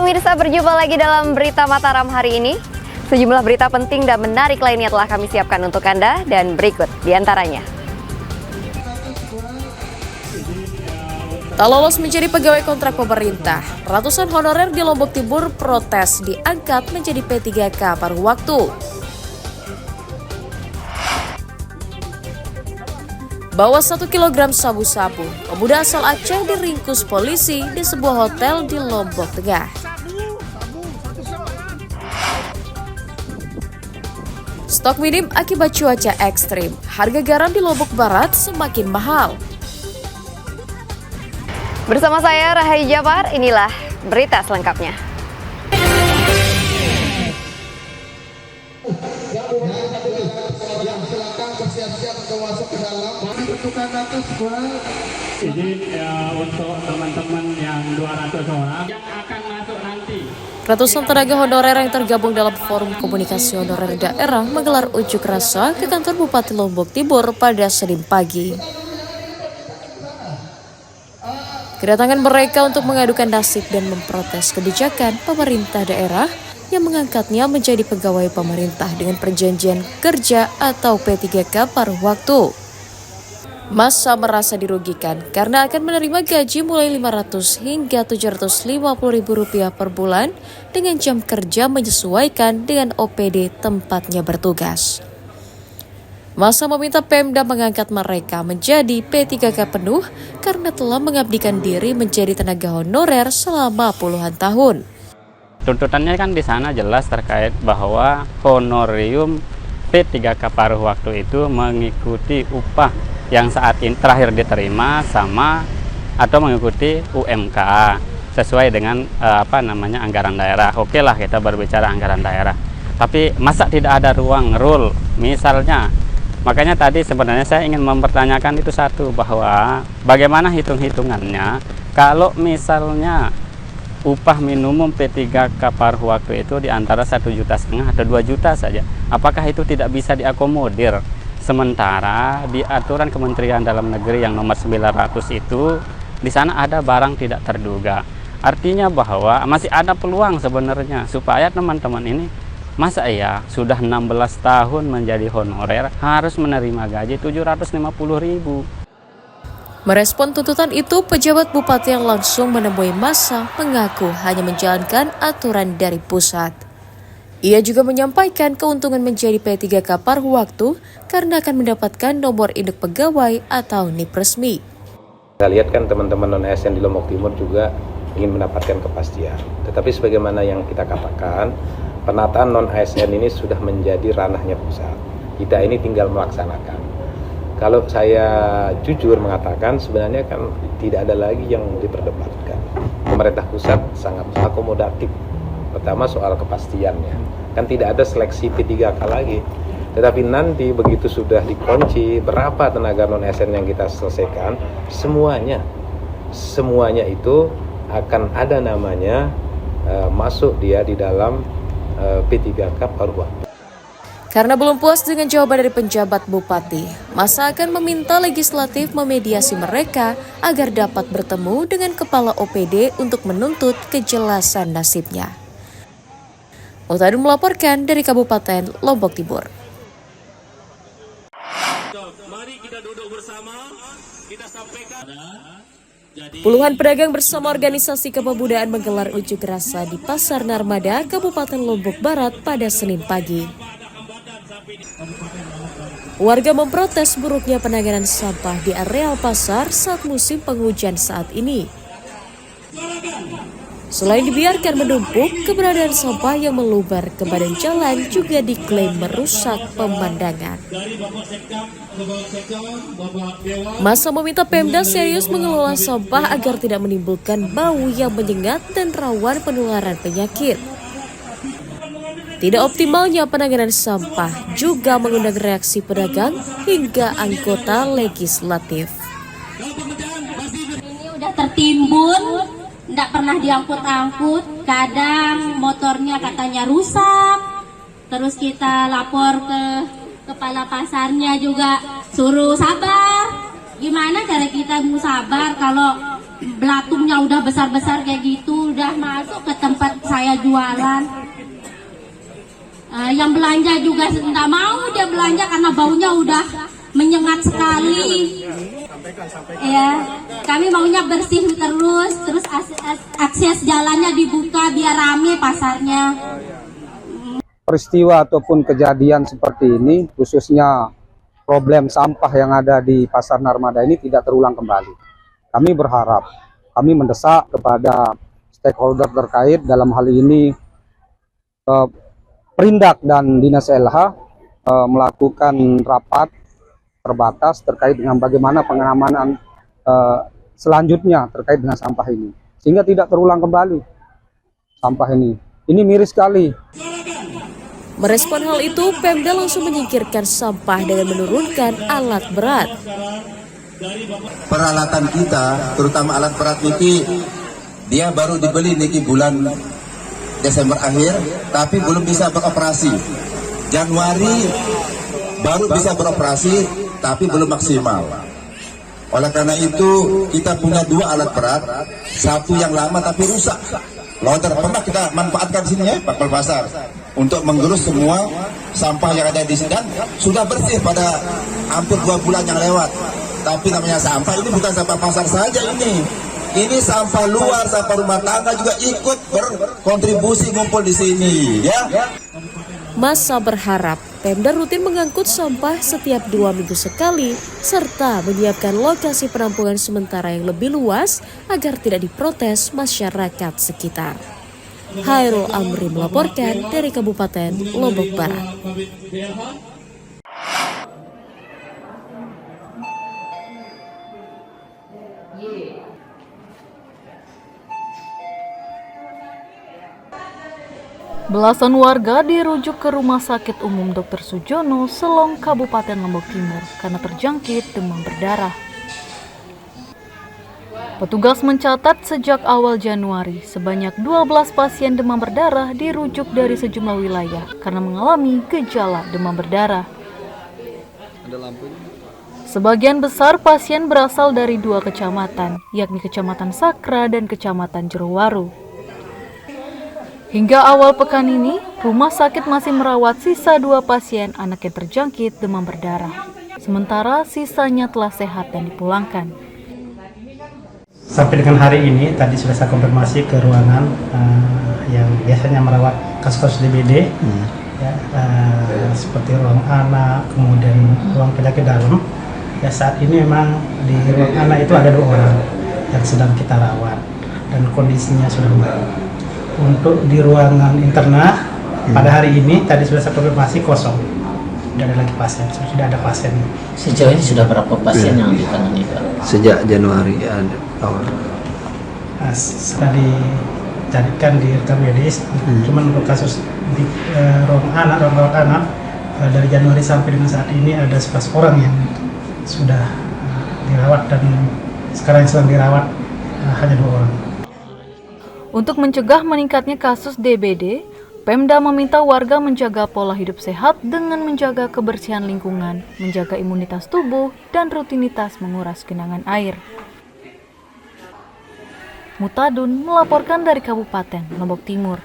pemirsa, berjumpa lagi dalam Berita Mataram hari ini. Sejumlah berita penting dan menarik lainnya telah kami siapkan untuk Anda dan berikut diantaranya. Tak lolos menjadi pegawai kontrak pemerintah, ratusan honorer di Lombok Timur protes diangkat menjadi P3K paruh waktu. Bawa 1 kilogram sabu-sabu, pemuda asal Aceh diringkus polisi di sebuah hotel di Lombok Tengah. Stok minim akibat cuaca ekstrim, harga garam di Lombok Barat semakin mahal. Bersama saya Rahai Jabar, inilah berita selengkapnya. Izin untuk teman-teman yang 200 orang yang akan masuk nanti. Ratusan tenaga honorer yang tergabung dalam Forum Komunikasi Honorer Daerah menggelar unjuk rasa ke kantor Bupati Lombok Timur pada Senin pagi. Kedatangan mereka untuk mengadukan nasib dan memprotes kebijakan pemerintah daerah yang mengangkatnya menjadi pegawai pemerintah dengan perjanjian kerja atau P3K paruh waktu. Massa merasa dirugikan karena akan menerima gaji mulai Rp500 hingga Rp750.000 per bulan dengan jam kerja menyesuaikan dengan OPD tempatnya bertugas. Massa meminta Pemda mengangkat mereka menjadi P3K penuh karena telah mengabdikan diri menjadi tenaga honorer selama puluhan tahun. Tuntutannya kan di sana jelas terkait bahwa honorium P3K paruh waktu itu mengikuti upah yang saat ini terakhir diterima sama atau mengikuti UMK sesuai dengan anggaran daerah. Oke lah, kita berbicara anggaran daerah. Tapi masa tidak ada ruang rule misalnya. Makanya tadi sebenarnya saya ingin mempertanyakan itu satu, bahwa bagaimana hitung-hitungannya kalau misalnya upah minimum P3K paruh waktu itu di antara 1,5 juta atau 2 juta saja. Apakah itu tidak bisa diakomodir? Sementara di aturan Kementerian Dalam Negeri yang nomor 900 itu di sana ada barang tidak terduga. Artinya bahwa masih ada peluang sebenarnya supaya teman-teman ini, masa ya sudah 16 tahun menjadi honorer harus menerima gaji Rp750.000. Merespon tuntutan itu, pejabat bupati yang langsung menemui massa mengaku hanya menjalankan aturan dari pusat. Ia juga menyampaikan keuntungan menjadi P3K paruh waktu karena akan mendapatkan nomor induk pegawai atau NIP resmi. Kita lihat kan teman-teman non-ASN di Lombok Timur juga ingin mendapatkan kepastian. Tetapi sebagaimana yang kita katakan, penataan non-ASN ini sudah menjadi ranahnya pusat. Kita ini tinggal melaksanakan. Kalau saya jujur mengatakan, sebenarnya kan tidak ada lagi yang diperdebatkan. Pemerintah pusat sangat akomodatif. Pertama soal kepastiannya, kan tidak ada seleksi P3K lagi. Tetapi nanti begitu sudah dikunci berapa tenaga non-ASN yang kita selesaikan, semuanya itu akan ada namanya masuk dia di dalam P3K paruh waktu. Karena belum puas dengan jawaban dari penjabat bupati, massa akan meminta legislatif memediasi mereka agar dapat bertemu dengan kepala OPD untuk menuntut kejelasan nasibnya. Utadun melaporkan dari Kabupaten Lombok Timur. Mari kita duduk bersama, kita sampaikan. Puluhan pedagang bersama organisasi kepemudaan menggelar unjuk rasa di Pasar Narmada, Kabupaten Lombok Barat pada Senin pagi. Warga memprotes buruknya penanganan sampah di areal pasar saat musim penghujan saat ini. Selain dibiarkan menumpuk, keberadaan sampah yang meluber ke badan jalan juga diklaim merusak pemandangan. Massa meminta Pemda serius mengelola sampah agar tidak menimbulkan bau yang menyengat dan rawan penularan penyakit. Tidak optimalnya penanganan sampah juga mengundang reaksi pedagang hingga anggota legislatif. Ini udah tertimbun, tidak pernah diangkut-angkut, kadang motornya katanya rusak, terus kita lapor ke kepala pasarnya juga suruh sabar. Gimana cara kita mau sabar kalau belatungnya udah besar-besar kayak gitu? udah masuk ke tempat saya jualan. Yang belanja juga nggak mau dia belanja karena baunya udah menyengat sekali. Ya, kami maunya bersih terus akses jalannya dibuka biar rame pasarnya. Peristiwa ataupun kejadian seperti ini, khususnya problem sampah yang ada di Pasar Narmada ini tidak terulang kembali. Kami berharap, kami mendesak kepada stakeholder terkait dalam hal ini Perindak dan Dinas LH melakukan rapat terbatas terkait dengan bagaimana pengamanan selanjutnya terkait dengan sampah ini, sehingga tidak terulang kembali sampah ini. Ini miris sekali. Merespon hal itu, Pemda langsung menyingkirkan sampah dengan menurunkan alat berat. Peralatan kita, terutama alat berat niki, dia baru dibeli niki bulan Desember akhir, tapi belum bisa beroperasi. Januari baru bisa beroperasi, tapi belum maksimal. Oleh karena itu, kita punya 2 alat berat, satu yang lama tapi rusak. Loader pernah kita manfaatkan sini ya, Pak Pasar, untuk menggerus semua sampah yang ada di sini, dan sudah bersih pada hampir 2 bulan yang lewat. Tapi namanya sampah ini bukan sampah pasar saja ini. Ini sampah luar, sampah rumah tangga juga ikut berkontribusi ngumpul di sini, ya. Masa berharap Pemda rutin mengangkut sampah setiap 2 minggu sekali, serta menyiapkan lokasi penampungan sementara yang lebih luas agar tidak diprotes masyarakat sekitar. Hairul Amri melaporkan dari Kabupaten Lombok Barat. Belasan warga dirujuk ke Rumah Sakit Umum Dr. Sujono, Selong, Kabupaten Lombok Timur karena terjangkit demam berdarah. Petugas mencatat sejak awal Januari, sebanyak 12 pasien demam berdarah dirujuk dari sejumlah wilayah karena mengalami gejala demam berdarah. Sebagian besar pasien berasal dari 2 kecamatan, yakni Kecamatan Sakra dan Kecamatan Jerowaru. Hingga awal pekan ini, rumah sakit masih merawat sisa 2 pasien anak yang terjangkit demam berdarah. Sementara sisanya telah sehat dan dipulangkan. Sampai dengan hari ini, tadi sudah saya konfirmasi ke ruangan yang biasanya merawat kasus-kasus DBD, seperti ruang anak, kemudian ruang penyakit dalam. Ya, saat ini memang di ruang anak itu ada 2 orang yang sedang kita rawat dan kondisinya sudah baik. Untuk di ruangan internal pada hari ini tadi sudah saya konfirmasi kosong, tidak ada lagi pasien, sudah ada pasien. Sejauh ini sudah berapa pasien yang ditangani Pak? Sejak Januari ada awal. Sudah dicarikan di rekam medis, cuman untuk kasus di ruang anak dari Januari sampai dengan saat ini ada 11 orang yang sudah dirawat, dan sekarang yang sedang dirawat hanya 2 orang. Untuk mencegah meningkatnya kasus DBD, Pemda meminta warga menjaga pola hidup sehat dengan menjaga kebersihan lingkungan, menjaga imunitas tubuh, dan rutinitas menguras genangan air. Mutadun melaporkan dari Kabupaten Lombok Timur.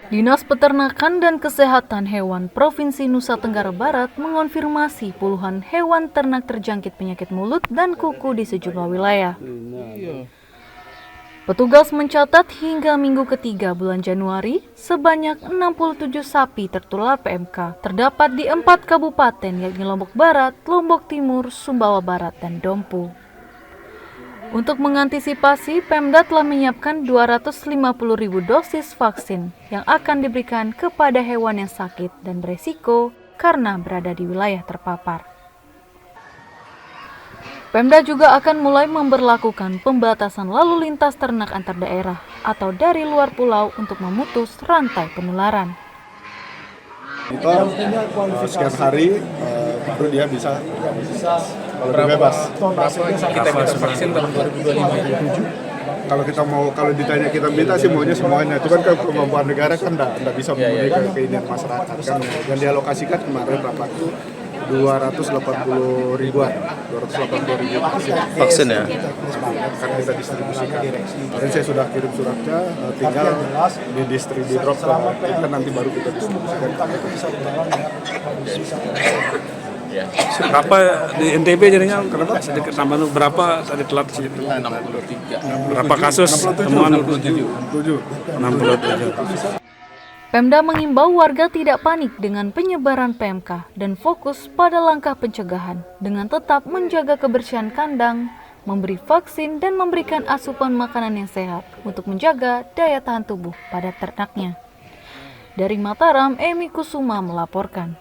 Dinas Peternakan dan Kesehatan Hewan Provinsi Nusa Tenggara Barat mengonfirmasi puluhan hewan ternak terjangkit penyakit mulut dan kuku di sejumlah wilayah. Petugas mencatat hingga minggu ketiga bulan Januari, sebanyak 67 sapi tertular PMK terdapat di 4 kabupaten yakni Lombok Barat, Lombok Timur, Sumbawa Barat, dan Dompu. Untuk mengantisipasi, Pemda telah menyiapkan 250.000 dosis vaksin yang akan diberikan kepada hewan yang sakit dan beresiko karena berada di wilayah terpapar. Pemda juga akan mulai memberlakukan pembatasan lalu lintas ternak antar daerah atau dari luar pulau untuk memutus rantai penularan. Sekian hari baru dia bisa lebih bebas. Kita bisa vaksin tahun 2025-2027 kalau ditanya kita minta sih maunya semuanya, cuman kan kemampuan negara kan nggak bisa memenuhi keinginan masyarakat kan. Yang dialokasikan kemarin rapat itu 280 ribuan vaksin ya. Kan kita distribusikan. Dan saya sudah kirim suratnya, tinggal di drop kita nanti baru kita distribusikan. Berapa di NTB jadinya? Kenapa? Sedikit tambah berapa tadi telat sih? 63. Berapa kasus temuan? 67. Pemda mengimbau warga tidak panik dengan penyebaran PMK dan fokus pada langkah pencegahan dengan tetap menjaga kebersihan kandang, memberi vaksin dan memberikan asupan makanan yang sehat untuk menjaga daya tahan tubuh pada ternaknya. Dari Mataram, Emi Kusuma melaporkan.